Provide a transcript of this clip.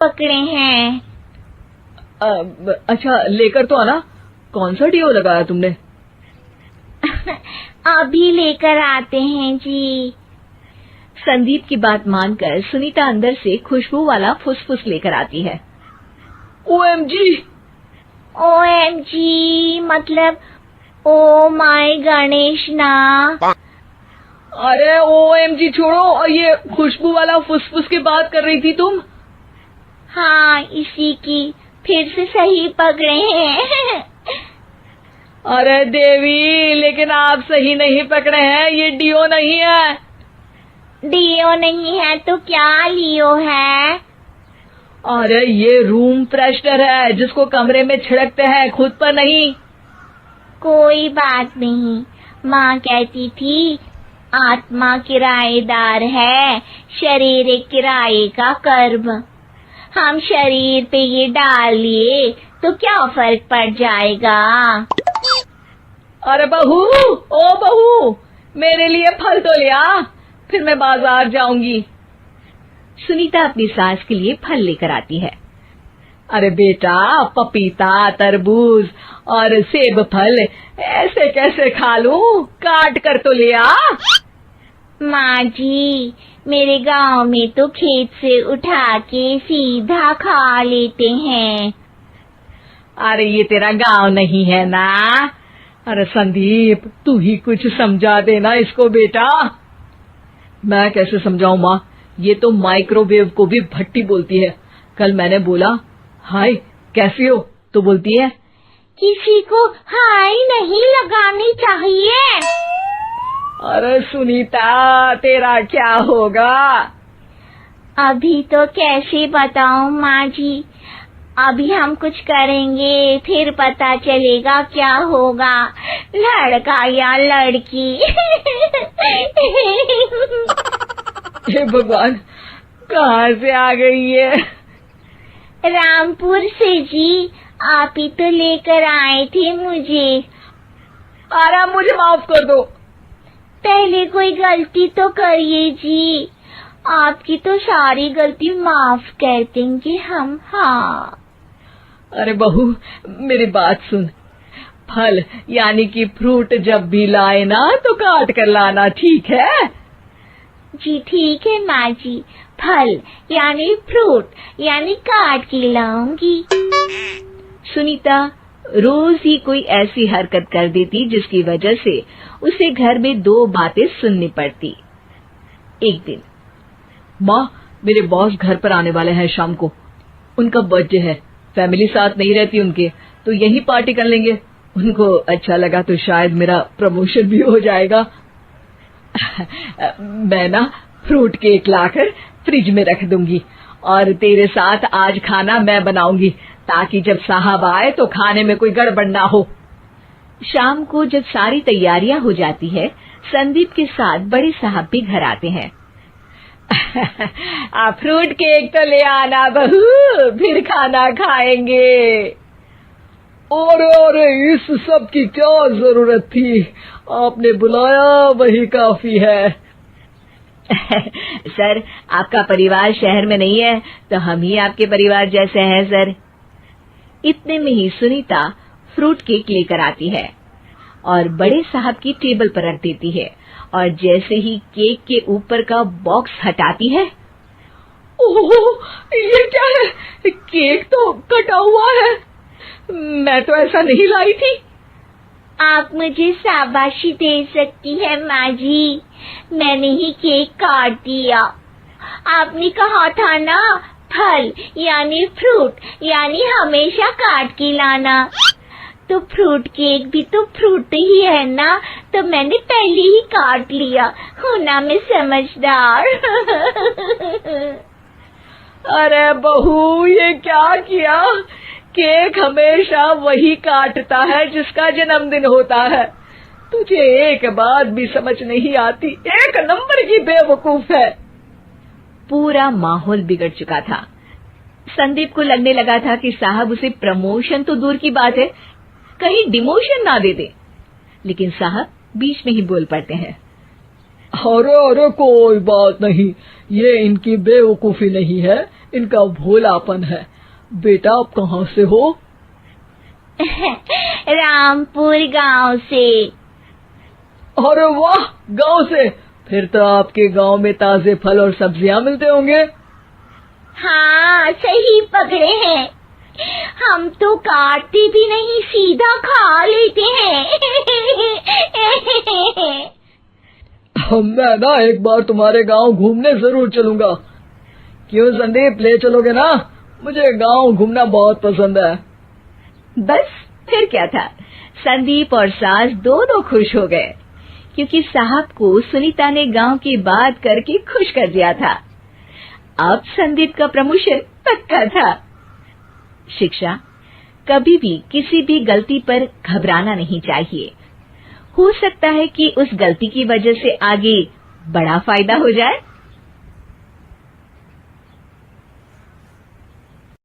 पकड़े हैं। अच्छा, लेकर तो आना। कौन सा डीओ लगाया तुमने? अभी लेकर आते हैं जी। संदीप की बात मानकर सुनीता अंदर से खुशबू वाला फुसफुस लेकर आती है। ओएमजी! ओएमजी मतलब ओ माय गणेश ना। अरे ओएमजी छोड़ो, ये खुशबू वाला फुसफुस की बात कर रही थी तुम? हाँ, इसी की। फिर से सही पकड़े हैं। अरे देवी, लेकिन आप सही नहीं पकड़े हैं, ये डीओ नहीं है। डीओ नहीं है तो क्या लियो है? अरे ये रूम फ्रेशनर है, जिसको कमरे में छिड़कते हैं, खुद पर नहीं। कोई बात नहीं, माँ कहती थी आत्मा किराएदार है, शरीर एक किराए का कर्म। हम शरीर पे ये डाल लिए तो क्या फर्क पड़ जाएगा? अरे बहू, ओ बहू, मेरे लिए फल तो ले आ, फिर मैं बाजार जाऊंगी। सुनीता अपनी सास के लिए फल लेकर आती है। अरे बेटा, पपीता, तरबूज और सेब फल ऐसे कैसे खा लूं? काट कर तो ले आ। माँ जी, मेरे गांव में तो खेत से उठा के सीधा खा लेते हैं। अरे ये तेरा गांव नहीं है ना। अरे संदीप, तू ही कुछ समझा देना इसको बेटा। मैं कैसे समझाऊं माँ, ये तो माइक्रोवेव को भी भट्टी बोलती है। कल मैंने बोला हाय कैसी हो, तो बोलती है किसी को हाय नहीं लगानी चाहिए। अरे सुनीता, तेरा क्या होगा? अभी तो कैसे बताऊं माँ जी, अभी हम कुछ करेंगे फिर पता चलेगा क्या होगा, लड़का या लड़की। हे भगवान, कहाँ से आ गई ये? रामपुर से जी, आप ही तो लेकर आए थे मुझे। अरे मुझे माफ कर दो। पहले कोई गलती तो करिए जी, आपकी तो सारी गलती माफ कर देंगे हम। हाँ। अरे बहू, मेरी बात सुन। फल यानी कि फ्रूट जब भी लाए ना तो काट कर लाना, ठीक है? जी ठीक है माँ जी, फल यानी फ्रूट यानी काट के लाऊंगी। सुनीता रोज ही कोई ऐसी हरकत कर देती जिसकी वजह से उसे घर में दो बातें सुननी पड़ती। एक दिन, माँ, मेरे बॉस घर पर आने वाले हैं शाम को। उनका बर्थडे है, फैमिली साथ नहीं रहती उनके, तो यही पार्टी कर लेंगे। उनको अच्छा लगा तो शायद मेरा प्रमोशन भी हो जाएगा। मैं ना फ्रूट केक लाकर फ्रिज में रख दूंगी और तेरे साथ आज खाना मैं बनाऊंगी, ताकि जब साहब आए तो खाने में कोई गड़बड़ ना हो। शाम को जब सारी तैयारियां हो जाती है, संदीप के साथ बड़े साहब भी घर आते हैं। आप फ्रूट केक तो ले आना बहू, फिर खाना खाएंगे। और इस सब की क्या जरूरत थी? आपने बुलाया वही काफी है। सर, आपका परिवार शहर में नहीं है तो हम ही आपके परिवार जैसे हैं सर। इतने में ही सुनीता फ्रूट केक लेकर आती है और बड़े साहब की टेबल पर रख देती है, और जैसे ही केक के ऊपर का बॉक्स हटाती है, ओह, ये क्या है? केक तो कटा हुआ है। मैं तो ऐसा नहीं लाई थी। आप मुझे शाबाशी दे सकती है माँ जी, मैंने ही केक काट दिया। आपने कहा था ना फल यानी फ्रूट यानी हमेशा काट के लाना, तो फ्रूट केक भी तो फ्रूट ही है ना, तो मैंने पहले ही काट लिया। हूँ ना मैं समझदार। अरे बहू, ये क्या किया? केक हमेशा वही काटता है जिसका जन्मदिन होता है। तुझे एक बात भी समझ नहीं आती, एक नंबर की बेवकूफ है। पूरा माहौल बिगड़ चुका था। संदीप को लगने लगा था कि साहब उसे प्रमोशन तो दूर की बात है, कहीं डिमोशन ना दे दे, लेकिन साहब बीच में ही बोल पड़ते हैं। अरे कोई बात नहीं, ये इनकी बेवकूफी नहीं है, इनका भोलापन है। बेटा आप कहाँ से हो? रामपुर गांव से। अरे वाह, गांव से? फिर तो आपके गांव में ताजे फल और सब्जियां मिलते होंगे। हाँ, सही पकड़े हैं। हम तो काटते भी नहीं, सीधा खा लेते हैं। मैं ना एक बार तुम्हारे गांव घूमने जरूर चलूंगा। क्यों संदीप, ले चलोगे ना? मुझे गांव घूमना बहुत पसंद है। बस फिर क्या था, संदीप और सास दोनों खुश हो गए क्योंकि साहब को सुनीता ने गांव की बात करके खुश कर दिया था। अब संदीप का प्रमोशन पक्का था। शिक्षा, कभी भी किसी भी गलती पर घबराना नहीं चाहिए। हो सकता है कि उस गलती की वजह से आगे बड़ा फायदा हो जाए।